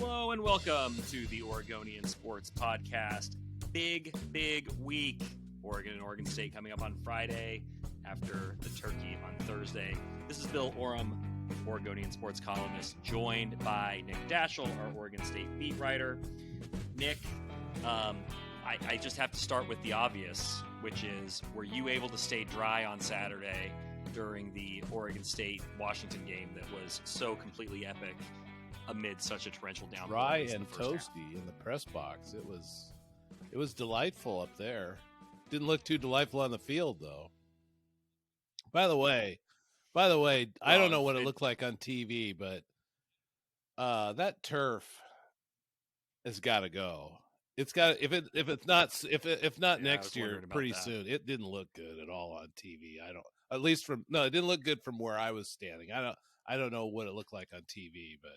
Hello and welcome to the Oregonian Sports Podcast. Big week. Oregon and Oregon State coming up on Friday after the turkey on Thursday. This is Bill Oram, Oregonian Sports columnist, joined by Nick Daschel, our Oregon State beat writer. Nick, I just have to start with the obvious, which is, were you able to stay dry on Saturday during the Oregon State-Washington game that was so completely epic amid such a torrential downpour? Dry and toasty in the press box. It was delightful up there. Didn't look too delightful on the field, though. By the way, I don't know what it looked like on TV, but that turf has got to go. It's got if not next year, pretty soon. It didn't look good at all on TV. It didn't look good from where I was standing. I don't know what it looked like on TV, but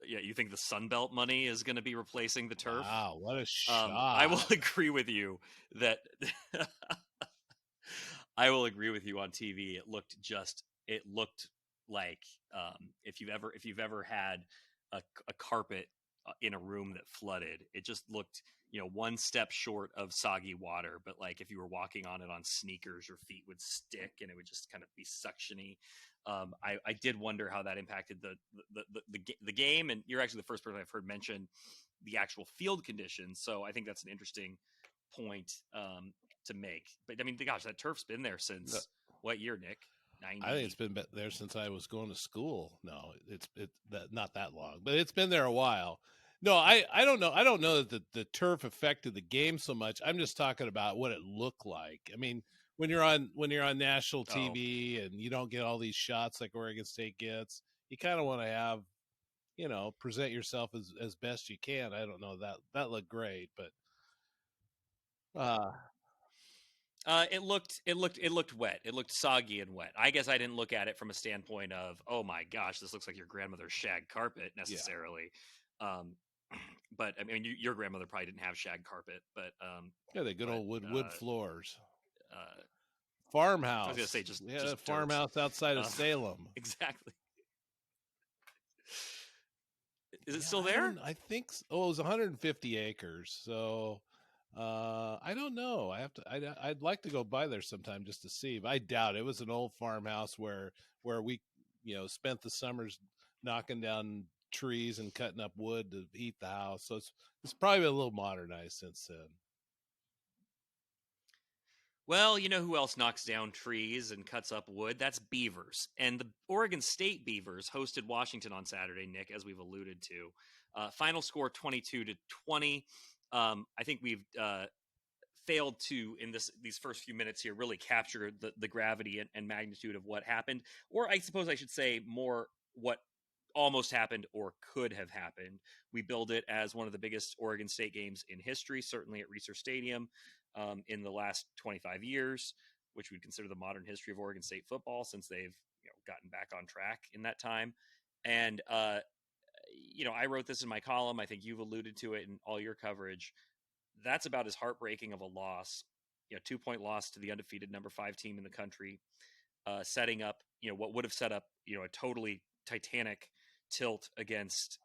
yeah, you think the Sunbelt money is going to be replacing the turf? Wow, what a shot! I will agree with you that I will agree with you on TV. It looked like if you've ever had a carpet in a room that flooded, it just looked, one step short of soggy water. But like if you were walking on it on sneakers, your feet would stick and it would just kind of be suctiony. I did wonder how that impacted the game, and you're actually the first person I've heard mention the actual field conditions. So I think that's an interesting point to make. But I mean, gosh, that turf's been there since what year, Nick? 90? I think it's been there since I was going to school. No, it's not that long, but it's been there a while. No, I don't know. I don't know that the turf affected the game so much. I'm just talking about what it looked like. I mean, when you're on national TV and you don't get all these shots like Oregon State gets, you kind of want to have, present yourself as best you can. I don't know, that looked great, but it looked wet. It looked soggy and wet. I guess I didn't look at it from a standpoint of, oh my gosh, this looks like your grandmother's shag carpet necessarily. Yeah. But I mean, your grandmother probably didn't have shag carpet, but the good old wood floors. Farmhouse. I was gonna say just a farmhouse outside of Salem. Exactly. Is it still there? I think so. Oh, it was 150 acres. So I don't know. I'd like to go by there sometime just to see, but I doubt it. It was an old farmhouse where we, spent the summers knocking down trees and cutting up wood to heat the house. So it's probably a little modernized since then. Well, you know who else knocks down trees and cuts up wood? That's Beavers. And the Oregon State Beavers hosted Washington on Saturday, Nick, as we've alluded to. Final score 22-20. I think we've failed to, in these first few minutes here, really capture the gravity and magnitude of what happened. Or I suppose I should say more what almost happened or could have happened. We billed it as one of the biggest Oregon State games in history, certainly at Reser Stadium in the last 25 years, which we'd consider the modern history of Oregon State football since they've gotten back on track in that time. And, I wrote this in my column. I think you've alluded to it in all your coverage. That's about as heartbreaking of a loss, 2-point loss to the undefeated number 5 team in the country, setting up, what would have set up, a totally titanic tilt against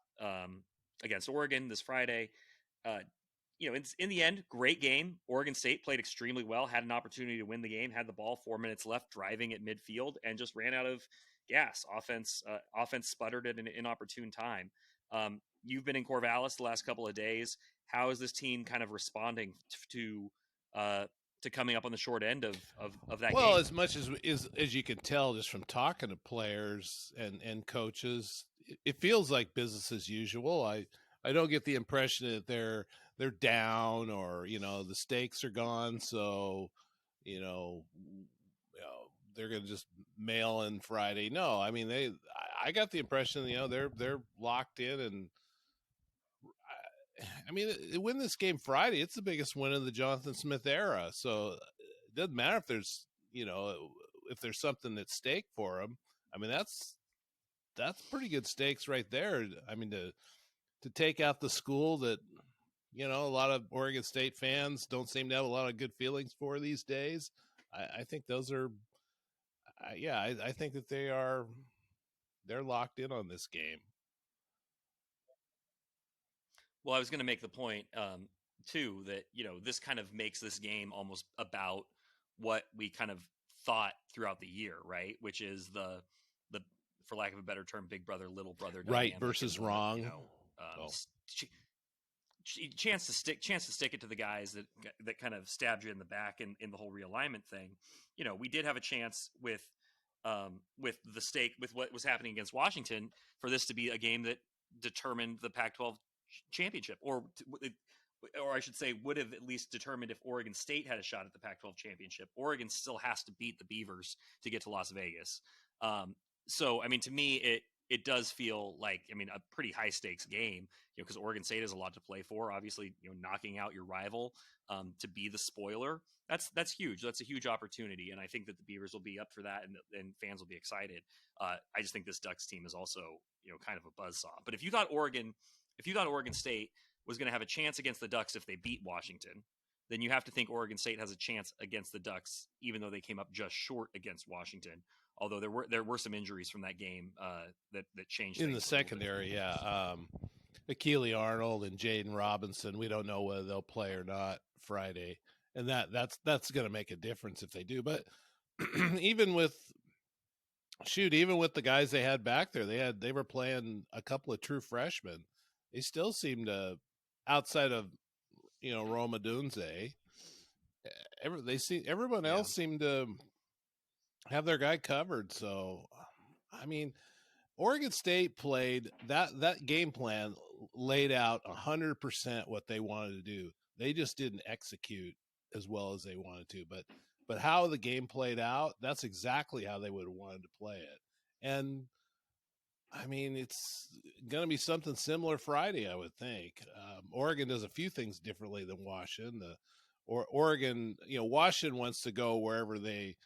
Oregon this Friday. In the end, great game. Oregon State played extremely well, had an opportunity to win the game, had the ball 4 minutes left, driving at midfield, and just ran out of gas. Offense sputtered at an inopportune time. You've been in Corvallis the last couple of days. How is this team kind of responding to coming up on the short end of that game? Well, as much as you can tell just from talking to players and coaches, it feels like business as usual. I don't get the impression that they're down or, the stakes are gone. So, they're going to just mail in Friday. No, I mean, I got the impression, they're locked in, and I mean, they win this game Friday. It's the biggest win of the Jonathan Smith era. So it doesn't matter if there's, if there's something at stake for them. I mean, that's pretty good stakes right there. I mean, to take out the school that, a lot of Oregon State fans don't seem to have a lot of good feelings for these days. I think those are, I think that they're locked in on this game. Well, I was going to make the point too that this kind of makes this game almost about what we kind of thought throughout the year, right? Which is the for lack of a better term, big brother little brother Right dynamic, and versus wrong. um, Oh, chance to stick it to the guys that kind of stabbed you in the back in the whole realignment thing. We did have a chance with the stake with what was happening against Washington for this to be a game that determined the Pac-12 championship, or I should say, would have at least determined if Oregon State had a shot at the Pac-12 championship. Oregon still has to beat the Beavers to get to Las Vegas. So, I mean, to me, it does feel like, I mean, a pretty high stakes game, because Oregon State has a lot to play for. Obviously, knocking out your rival to be the spoiler, that's huge. That's a huge opportunity, and I think that the Beavers will be up for that, and fans will be excited. I just think this Ducks team is also kind of a buzzsaw. But if you thought Oregon State was going to have a chance against the Ducks if they beat Washington, then you have to think Oregon State has a chance against the Ducks, even though they came up just short against Washington. Although there were some injuries from that game that changed in things the secondary, yeah. Akili Arnold and Jaden Robinson, we don't know whether they'll play or not Friday, and that's going to make a difference if they do. But even with the guys they had back there, they were playing a couple of true freshmen. They still seem to, outside of Roma Dunze, everyone else seemed to have their guy covered. So, I mean, Oregon State played that game plan, laid out 100% what they wanted to do. They just didn't execute as well as they wanted to. But how the game played out, that's exactly how they would have wanted to play it. And I mean, it's going to be something similar Friday, I would think. Oregon does a few things differently than Washington. Oregon, Washington wants to go wherever they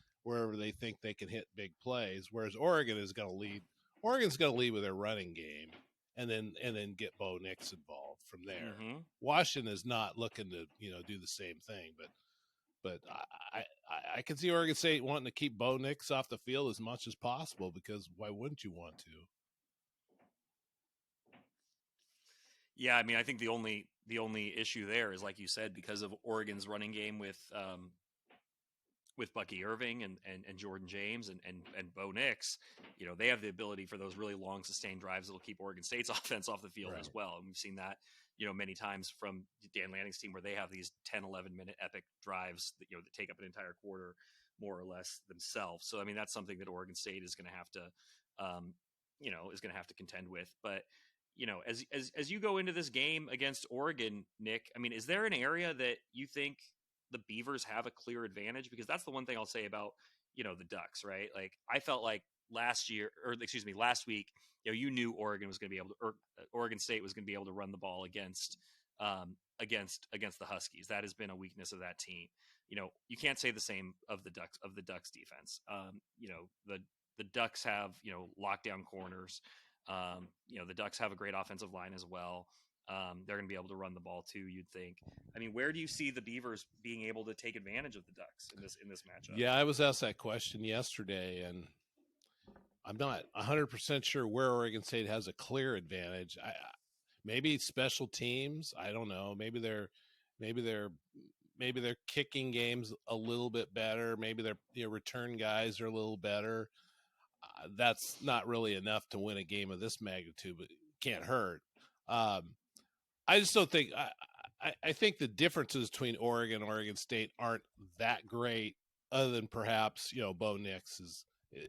think they can hit big plays, whereas Oregon is going to lead. Oregon's going to lead with their running game, and then get Bo Nix involved from there. Mm-hmm. Washington is not looking to do the same thing, but I can see Oregon State wanting to keep Bo Nix off the field as much as possible, because why wouldn't you want to? Yeah, I mean, I think the only issue there is, like you said, because of Oregon's running game with Bucky Irving and Jordan James and Bo Nix, they have the ability for those really long sustained drives that'll keep Oregon State's offense off the field Right. as well. And we've seen that, many times from Dan Lanning's team, where they have these 10, 11-minute epic drives that, that take up an entire quarter more or less themselves. So, I mean, that's something that Oregon State is going to have to, is going to have to contend with. But, as you go into this game against Oregon, Nick, I mean, is there an area that you think the Beavers have a clear advantage? Because that's the one thing I'll say about, the Ducks, right? Like, I felt like last week, you knew Oregon was going to be able to, or Oregon State was going to be able to run the ball against the Huskies. That has been a weakness of that team. You can't say the same of the Ducks defense. The Ducks have, lockdown corners. The Ducks have a great offensive line as well. They're going to be able to run the ball too, you'd think. I mean, where do you see the Beavers being able to take advantage of the Ducks in this matchup? Yeah, I was asked that question yesterday, and I'm not 100% sure where Oregon State has a clear advantage. Maybe special teams. I don't know. Maybe their kicking game's a little bit better. Maybe their return guys are a little better. That's not really enough to win a game of this magnitude, but it can't hurt. I just don't think. I think the differences between Oregon and Oregon State aren't that great, other than perhaps Bo Nix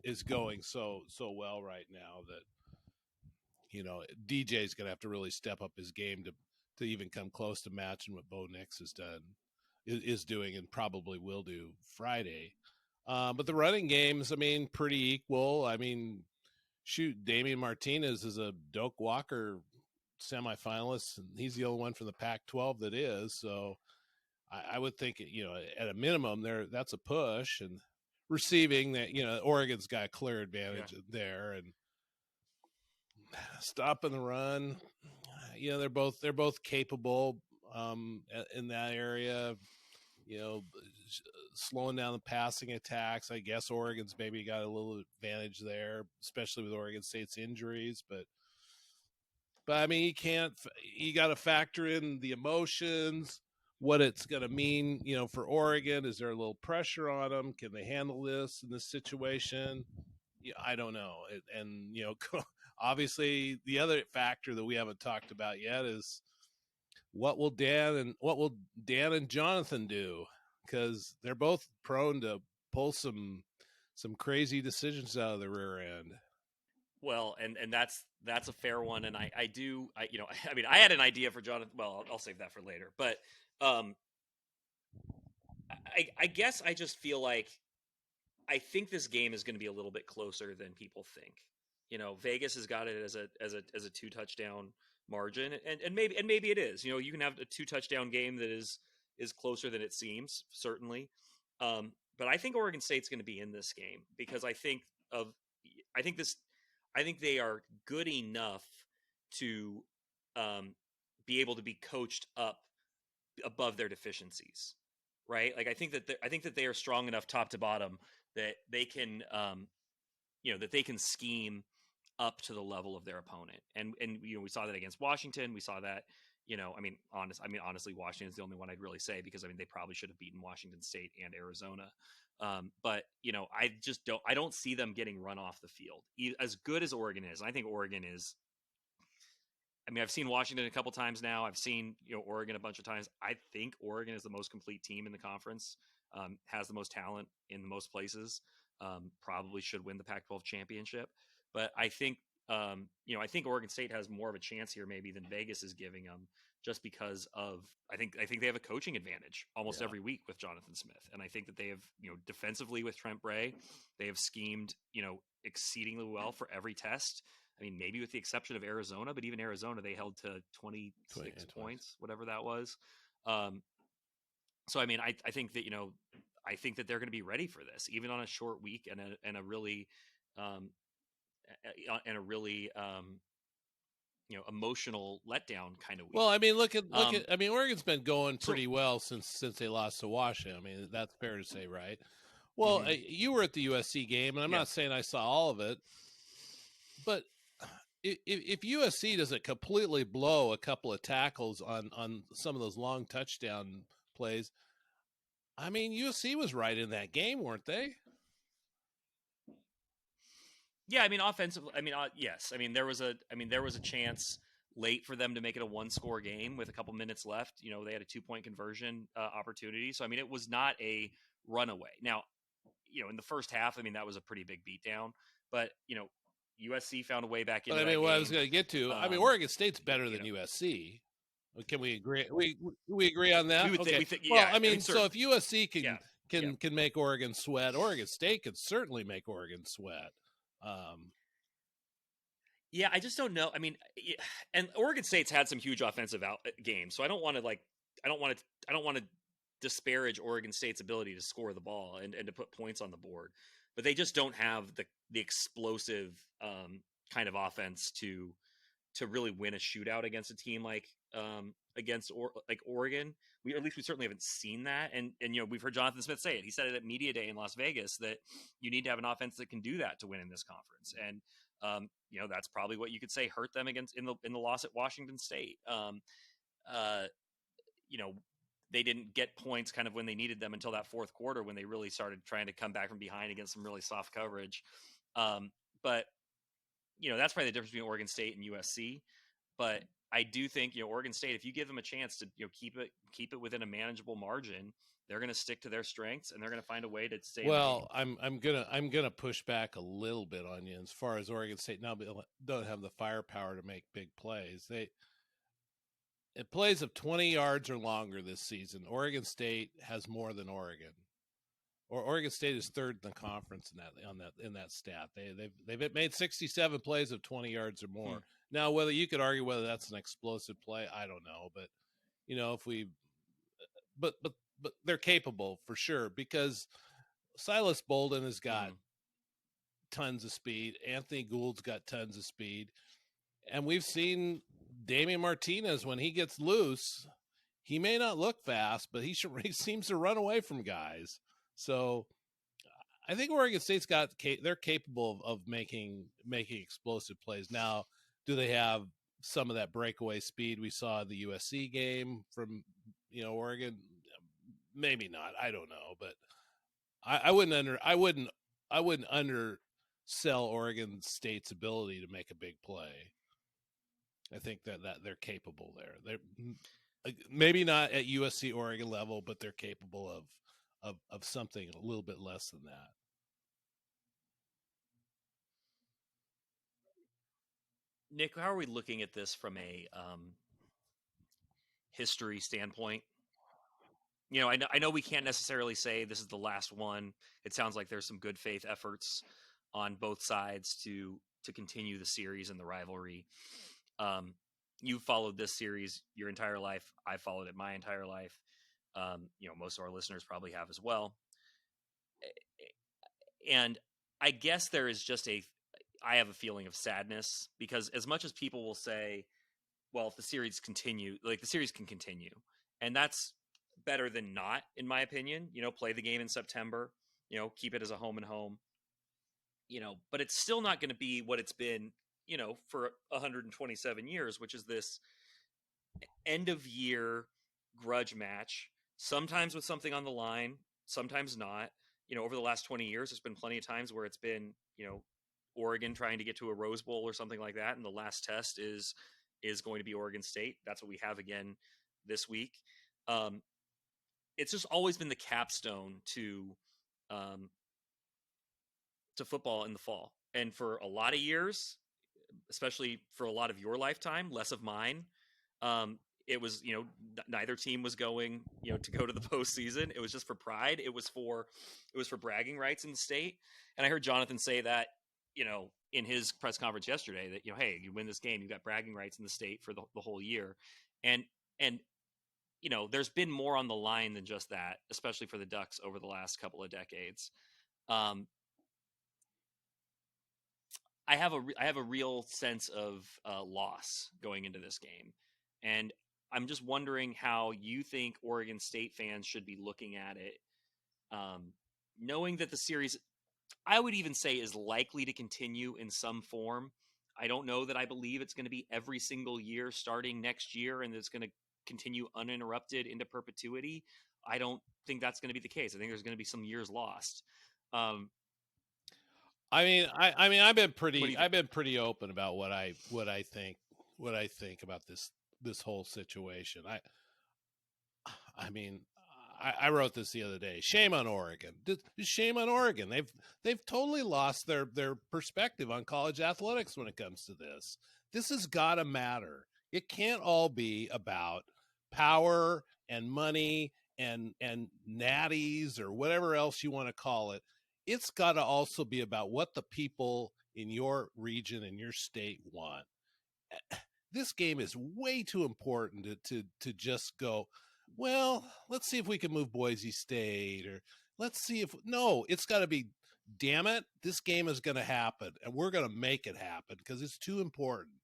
is going so well right now that DJ's going to have to really step up his game to even come close to matching what Bo Nix has done is doing, and probably will do Friday. But the running games, I mean, pretty equal. I mean, shoot, Damian Martinez is a Doak Walker semifinalist, and he's the only one from the Pac-12 that is. So I would think, at a minimum, that's a push. And receiving that, Oregon's got a clear advantage there, and stopping the run. They're both capable in that area. Slowing down the passing attacks. I guess Oregon's maybe got a little advantage there, especially with Oregon State's injuries. But But I mean, you got to factor in the emotions, what it's going to mean, for Oregon. Is there a little pressure on them? Can they handle this in this situation? Yeah, I don't know. And obviously the other factor that we haven't talked about yet is what will Dan and Jonathan do? Because they're both prone to pull some crazy decisions out of the rear end. Well, and that's a fair one, and I do I mean I had an idea for Jonathan. Well, I'll save that for later, but I guess I just feel like I think this game is going to be a little bit closer than people think. Vegas has got it as a 2 touchdown margin, and maybe it is. You can have a 2 touchdown game that is closer than it seems, certainly. But I think Oregon State's going to be in this game because I think they are good enough to be able to be coached up above their deficiencies, right? Like I think that they are strong enough top to bottom that they can that they can scheme up to the level of their opponent. And we saw that against Washington. We saw that, honestly, Washington's the only one I'd really say because they probably should have beaten Washington State and Arizona. But I don't see them getting run off the field as good as Oregon is. I think Oregon is. I've seen Washington a couple times now. I've seen Oregon a bunch of times. I think Oregon is the most complete team in the conference. Has the most talent in the most places. Probably should win the Pac-12 championship. But I think I think Oregon State has more of a chance here maybe than Vegas is giving them, just because of I think they have a coaching advantage almost every week with Jonathan Smith, and I think that they have defensively with Trent Bray, they have schemed exceedingly well for every test. Maybe with the exception of Arizona, but even Arizona they held to 26 points, whatever that was. So I think that I think that they're going to be ready for this, even on a short week and a really emotional letdown kind of week. Well, look at Oregon's been going pretty well since they lost to Washington. That's fair to say, right? Well, you were at the USC game, and I'm not saying I saw all of it, but if USC doesn't completely blow a couple of tackles on some of those long touchdown plays, USC was right in that game, weren't they? Yeah, offensively, yes. There was a chance late for them to make it a 1-score game with a couple minutes left. They had a 2-point conversion opportunity. So, it was not a runaway. Now, in the first half, that was a pretty big beatdown. But, USC found a way back into that game. What I was going to get to, Oregon State's better than USC. Can we agree? We agree on that? Okay. So if USC can make Oregon sweat, Oregon State can certainly make Oregon sweat. Yeah, I just don't know. And Oregon State's had some huge offensive games, so I don't want to disparage Oregon State's ability to score the ball and to put points on the board, but they just don't have the explosive kind of offense to really win a shootout against a team like Oregon. We certainly haven't seen that, and we've heard Jonathan Smith say it. He said it at Media Day in Las Vegas that you need to have an offense that can do that to win in this conference, and that's probably what you could say hurt them in the loss at Washington State. They didn't get points kind of when they needed them until that fourth quarter when they really started trying to come back from behind against some really soft coverage. But that's probably the difference between Oregon State and USC. But I do think Oregon State, if you give them a chance to keep it within a manageable margin, they're going to stick to their strengths and they're going to find a way to stay. Well, I'm gonna push back a little bit on you as far as Oregon State now don't have the firepower to make big plays. It plays of 20 yards or longer this season. Oregon State has more than Oregon. Or Oregon State is third in the conference in that stat. They've made 67 plays of 20 yards or more. Now, whether you could argue whether that's an explosive play, I don't know. But but they're capable for sure because Silas Bolden has got tons of speed. Anthony Gould's got tons of speed, and we've seen Damian Martinez when he gets loose. He may not look fast, but he seems to run away from guys. So I think Oregon State's they're capable of making explosive plays. Now, do they have some of that breakaway speed we saw in the USC game from Oregon. Maybe not. I don't know, but I wouldn't undersell Oregon State's ability to make a big play. I think that they're capable there. They're maybe not at USC Oregon level, but they're capable of something a little bit less than that. Nick, how are we looking at this from a history standpoint? I know we can't necessarily say this is the last one. It sounds like there's some good faith efforts on both sides to continue the series and the rivalry. You've followed this series your entire life. I've followed it my entire life. Most of our listeners probably have as well. And I guess there is just I have a feeling of sadness because as much as people will say, well, if the series continue, like the series can continue, and that's better than not, in my opinion. Play the game in September. Keep it as a home and home. But it's still not going to be what it's been, for 127 years, which is this end of year grudge match. Sometimes with something on the line, sometimes not. Over the last 20 years, there's been plenty of times where it's been, Oregon trying to get to a Rose Bowl or something like that, and the last test is going to be Oregon State. That's what we have again this week. It's just always been the capstone to football in the fall, and for a lot of years, especially for a lot of your lifetime, less of mine. It was, neither team was going, to go to the postseason. It was just for pride. It was for bragging rights in the state. And I heard Jonathan say that, in his press conference yesterday that, hey, you win this game, you've got bragging rights in the state for the whole year. And, there's been more on the line than just that, especially for the Ducks over the last couple of decades. I have a real sense of loss going into this game. And I'm just wondering how you think Oregon State fans should be looking at it, knowing that the series, I would even say, is likely to continue in some form. I don't know that I believe it's going to be every single year starting next year and it's going to continue uninterrupted into perpetuity. I don't think that's going to be the case. I think there's going to be some years lost. I've been pretty open about what I think about this whole situation. I wrote this the other day. Shame on Oregon. Shame on Oregon. They've totally lost their perspective on college athletics when it comes to this. This has got to matter. It can't all be about power and money and natties or whatever else you want to call it. It's got to also be about what the people in your region and your state want. This game is way too important to just go, well, let's see if we can move Boise State, or let's see if, no, it's got to be, damn it, this game is going to happen and we're going to make it happen because it's too important.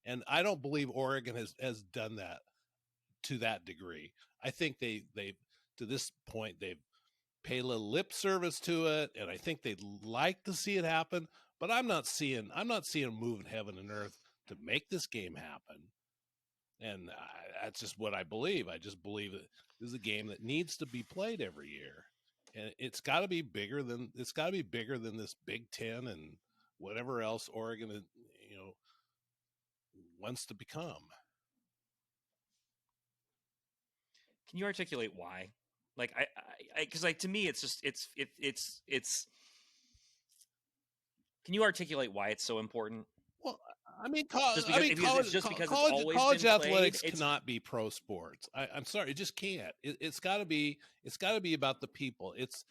And I don't believe Oregon has done that to that degree. I think they to this point, they've paid a little lip service to it, and I think they'd like to see it happen, but I'm not seeing them moving heaven and earth to make this game happen. And that's just what I believe. I just believe that this is a game that needs to be played every year, and it's got to be bigger than this Big Ten and whatever else Oregon, wants to become. Can you articulate why? Like because to me, it's just it's. Can you articulate why it's so important? Well, college athletics cannot be pro sports. I'm sorry, it just can't. It's got to be about the people. It's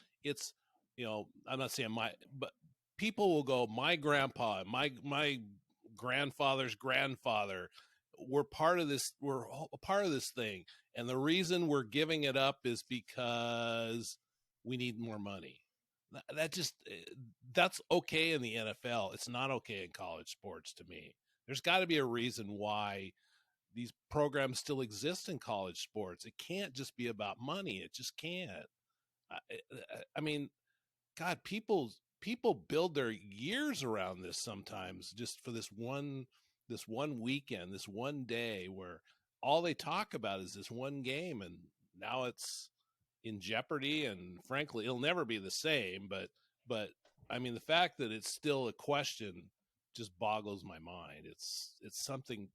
I'm not saying but people will go, my grandpa, my grandfather's grandfather, we're part of this. We're a part of this thing, and the reason we're giving it up is because we need more money. That's okay in the NFL. It's not okay in college sports to me. There's got to be a reason why these programs still exist in college sports. It can't just be about money. It just can't. I mean, God, people build their years around this sometimes just for this one this one weekend, this one day where all they talk about is this one game, and now it's in jeopardy. And frankly, it'll never be the same. But I mean, the fact that it's still a question just boggles my mind. It's something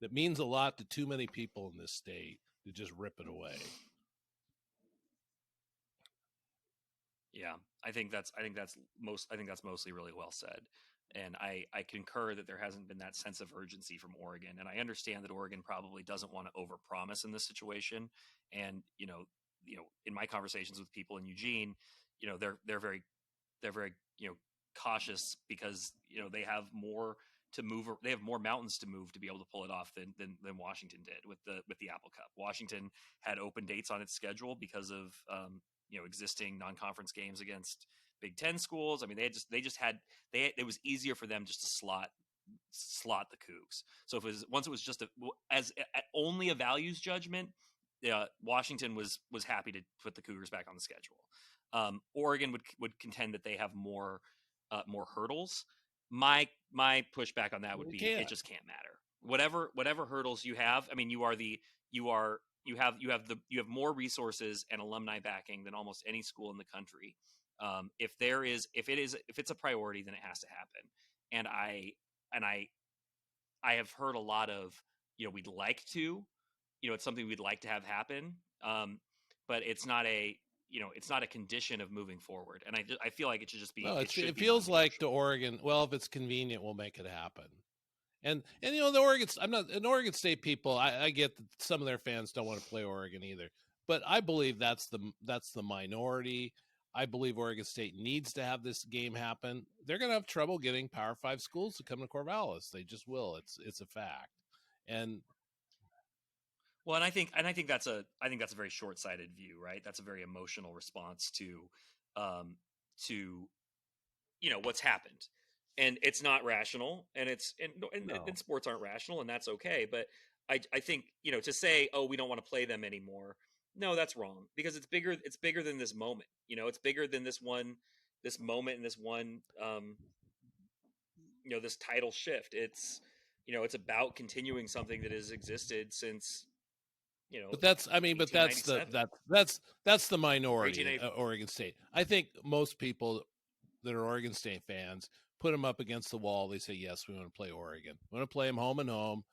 that means a lot to too many people in this state to just rip it away. Yeah, I think that's mostly really well said. And I concur that there hasn't been that sense of urgency from Oregon. And I understand that Oregon probably doesn't want to overpromise in this situation. And, in my conversations with people in Eugene, they're very, cautious because, they have more to move. They have more mountains to move to be able to pull it off than Washington did with the Apple Cup. Washington had open dates on its schedule because of, existing non-conference games against Big Ten schools. I mean, it was easier for them just to slot the Cougs. So once it was just only a values judgment, Washington was happy to put the Cougars back on the schedule. Oregon would contend that they have more hurdles. My pushback on that would be it just can't matter. Whatever hurdles you have, I mean, you have more resources and alumni backing than almost any school in the country. If it's a priority, then it has to happen. And I have heard a lot of, we'd like to, it's something we'd like to have happen. But it's not a condition of moving forward. And I feel like it should just be. No, it feels like the Oregon. Well, if it's convenient, we'll make it happen. And the Oregon. I'm not an Oregon State people. I get that some of their fans don't want to play Oregon either, but I believe that's the minority. I believe Oregon State needs to have this game happen. They're going to have trouble getting Power 5 schools to come to Corvallis. They just will. It's a fact. And well, and I think that's a very short-sighted view, right? That's a very emotional response to what's happened, and it's not rational, and and sports aren't rational, and that's okay. But I think to say, oh, we don't want to play them anymore. No, that's wrong, because it's bigger. It's bigger than this moment. It's bigger than this moment and this one. This title shift. It's about continuing something that has existed since. But that's the minority of Oregon State. I think most people that are Oregon State fans put them up against the wall. They say, yes, we want to play Oregon. We want to play them home and home.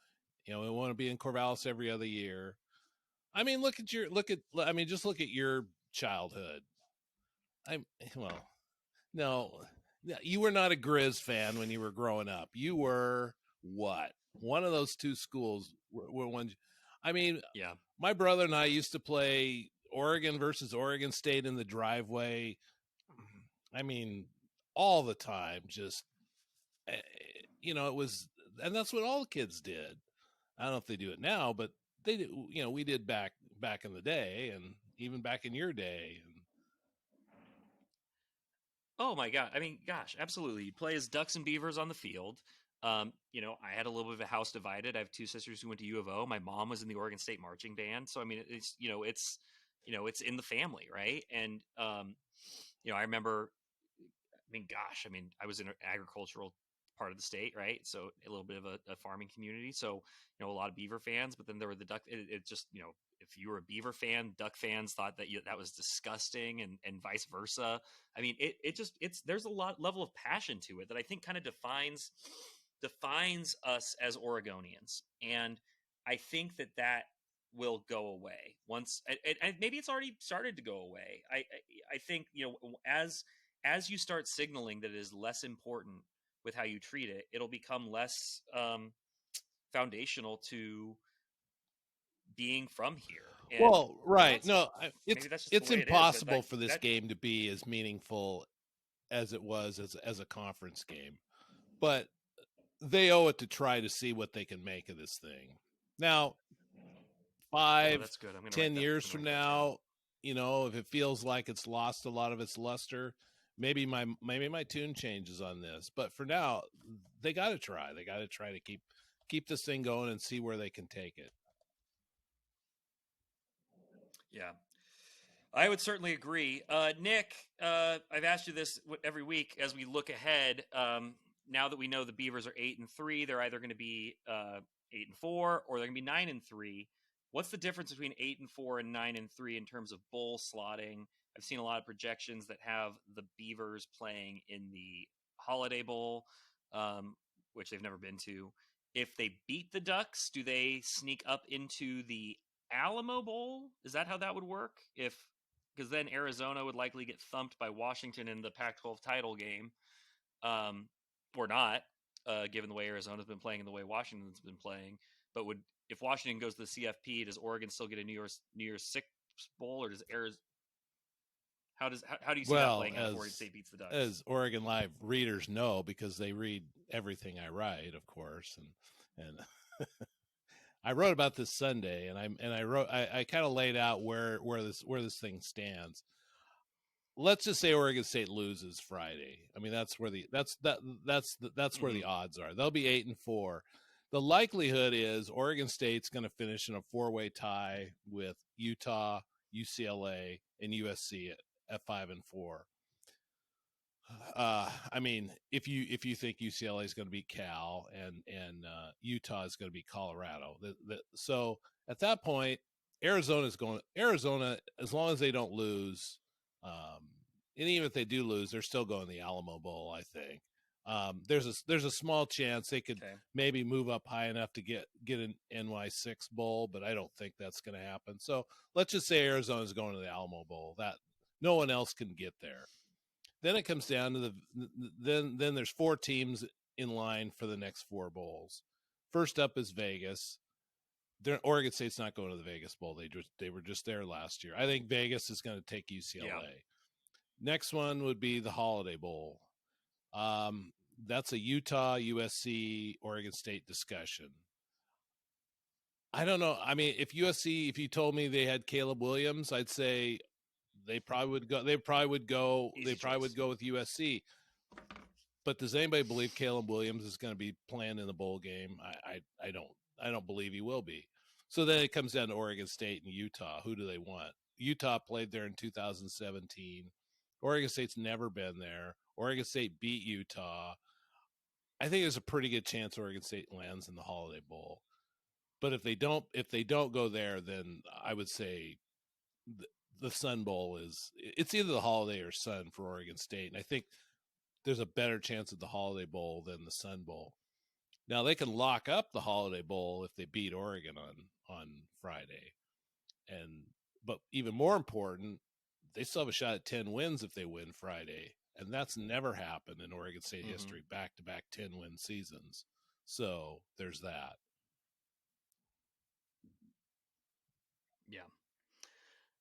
We want to be in Corvallis every other year. I mean, just look at your childhood. No, you were not a Grizz fan when you were growing up. You were what? One of those two schools were one. I mean, yeah. My brother and I used to play Oregon versus Oregon State in the driveway. I mean, all the time. Just it was, and that's what all the kids did. I don't know if they do it now, but they did. We did back in the day, and even back in your day. Oh my God! I mean, gosh, absolutely. You play as Ducks and Beavers on the field. I had a little bit of a house divided. I have two sisters who went to U of O. My mom was in the Oregon State marching band, so I mean, it's in the family, right? And I remember. I was in an agricultural part of the state, right? So a little bit of a farming community. So a lot of Beaver fans, but then there were the Duck. It just if you were a Beaver fan, Duck fans thought that that was disgusting, and vice versa. I mean, there's a level of passion to it that I think kind of defines us as Oregonians, and I think that will go away once, and maybe it's already started to go away. I think as you start signaling that it is less important with how you treat it, it'll become less foundational to being from here. And, well, right. No, it's impossible for this game to be as meaningful as it was as a conference game. But they owe it to try to see what they can make of this thing. Now, 5-10 years from now, if it feels like it's lost a lot of its luster, maybe my tune changes on this. But for now, they got to try. They got to try to keep this thing going and see where they can take it. Yeah, I would certainly agree. Nick, I've asked you this every week as we look ahead. now that we know the Beavers are 8-3, they're either going to be 8-4 or they're going to be 9-3. What's the difference between 8-4 and 9-3 in terms of bowl slotting? I've seen a lot of projections that have the Beavers playing in the Holiday Bowl, which they've never been to. If they beat the Ducks, do they sneak up into the Alamo Bowl? Is that how that would work? Because then Arizona would likely get thumped by Washington in the Pac-12 title game, or not, given the way Arizona's been playing and the way Washington's been playing. But if Washington goes to the CFP, does Oregon still get a New Year's Six Bowl, or does Arizona? How do you see that playing out if Oregon State beats the Ducks? As Oregon Live readers know, because they read everything I write, of course, and I wrote about this Sunday, and I kind of laid out where this thing stands. Let's just say Oregon State loses Friday. I mean, that's where where the odds are. They'll be 8-4. The likelihood is Oregon State's going to finish in a 4-way tie with Utah, UCLA, and USC at 5-4. I mean, if you think UCLA is going to beat Cal and Utah is going to beat Colorado, so at that point, Arizona, as long as they don't lose, and even if they do lose, they're still going to the Alamo Bowl, I think. There's a small chance they could maybe move up high enough to get an NY6 Bowl, but I don't think that's going to happen. So let's just say Arizona's going to the Alamo Bowl. That no one else can get there. Then it comes down to then there's 4 teams in line for the next 4 bowls. First up is Vegas. Oregon State's not going to the Vegas Bowl. They were just there last year. I think Vegas is going to take UCLA. Yeah. Next one would be the Holiday Bowl. That's a Utah, USC, Oregon State discussion. I don't know. I mean, if you told me they had Caleb Williams, I'd say they probably would go. They probably would go with USC. But does anybody believe Caleb Williams is going to be playing in the bowl game? I don't believe he will be. So then it comes down to Oregon State and Utah. Who do they want? Utah played there in 2017. Oregon State's never been there. Oregon State beat Utah. I think there's a pretty good chance Oregon State lands in the Holiday Bowl. But if they don't go there, then I would say the Sun Bowl it's either the Holiday or Sun for Oregon State. And I think there's a better chance of the Holiday Bowl than the Sun Bowl. Now they can lock up the Holiday Bowl if they beat Oregon on Friday. But even more important, they still have a shot at 10 wins if they win Friday. And that's never happened in Oregon State history, back-to-back 10-win seasons. So there's that. Yeah.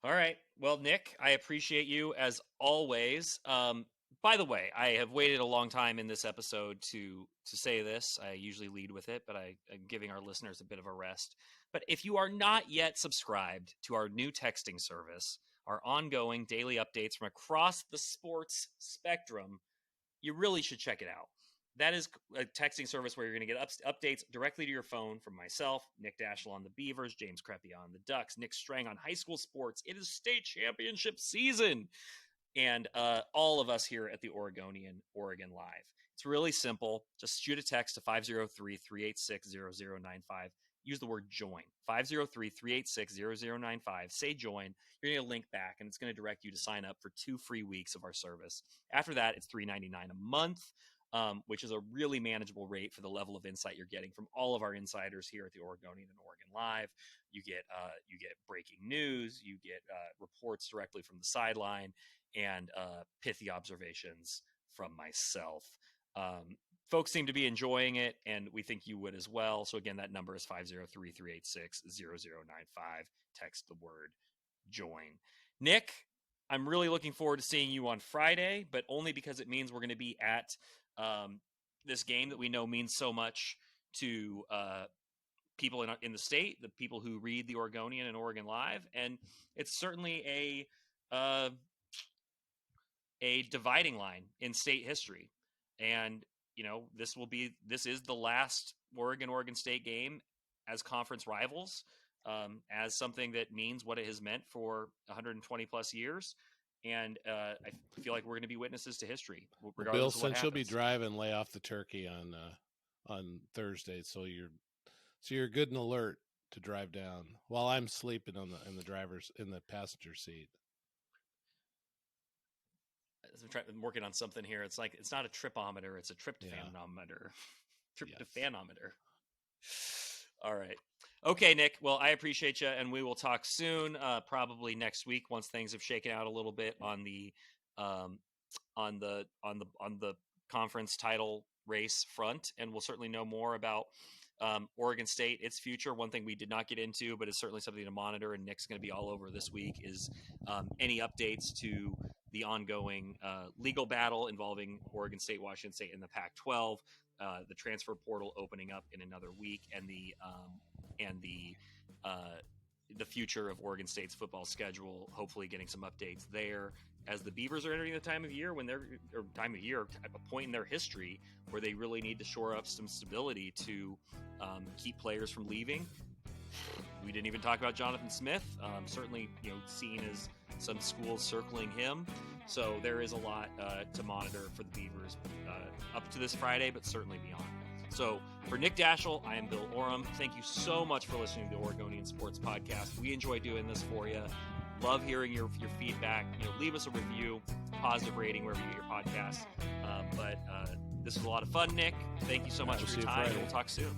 All right. Well, Nick, I appreciate you as always. By the way, I have waited a long time in this episode to say this. I usually lead with it, but I'm giving our listeners a bit of a rest. But if you are not yet subscribed to our new texting service, our ongoing daily updates from across the sports spectrum, you really should check it out. That is a texting service where you're going to get updates directly to your phone from myself, Nick Daschel on the Beavers, James Creppy on the Ducks, Nick Strang on high school sports. It is state championship season. And all of us here at the Oregonian, Oregon Live. It's really simple. Just shoot a text to 503-386-0095. Use the word join. 503-386-0095. Say join. You're going to get a link back, and it's going to direct you to sign up for 2 free weeks of our service. After that, it's $3.99 a month, which is a really manageable rate for the level of insight you're getting from all of our insiders here at the Oregonian and Oregon Live. You get breaking news. You get reports directly from the sideline, and pithy observations from myself. Folks seem to be enjoying it, and we think you would as well. So again, that number is 503-386-0095. Text the word join. Nick, I'm really looking forward to seeing you on Friday, but only because it means we're going to be at this game that we know means so much to people in the state, the people who read the Oregonian and Oregon Live, and it's certainly a dividing line in state history. And, this is the last Oregon State game as conference rivals, as something that means what it has meant for 120 plus years. and I feel like we're going to be witnesses to history. Well, Bill, since you'll be driving, lay off the turkey on Thursday, so you're good and alert to drive down while I'm sleeping in the passenger seat. I'm working on something here. It's like, it's not a tripometer, it's a tryptophanometer. Tryptophanometer. All right. Okay, Nick. Well, I appreciate you, and we will talk soon. Probably next week once things have shaken out a little bit on the conference title race front, and we'll certainly know more about Oregon State, its future. One thing we did not get into, but is certainly something to monitor, and Nick's going to be all over this week, is any updates to the ongoing legal battle involving Oregon State, Washington State, and the Pac-12, the transfer portal opening up in another week, and the future of Oregon State's football schedule. Hopefully, getting some updates there as the Beavers are entering the time of year a point in their history where they really need to shore up some stability to keep players from leaving. We didn't even talk about Jonathan Smith. Certainly, seen as some schools circling him. So there is a lot to monitor for the Beavers up to this Friday, but certainly beyond. So for Nick Daschel, I am Bill Oram. Thank you so much for listening to the Oregonian Sports Podcast. We enjoy doing this for you. Love hearing your feedback. Leave us a review, positive rating wherever you get your podcasts. But this was a lot of fun, Nick. Thank you so much for your time. We'll talk soon.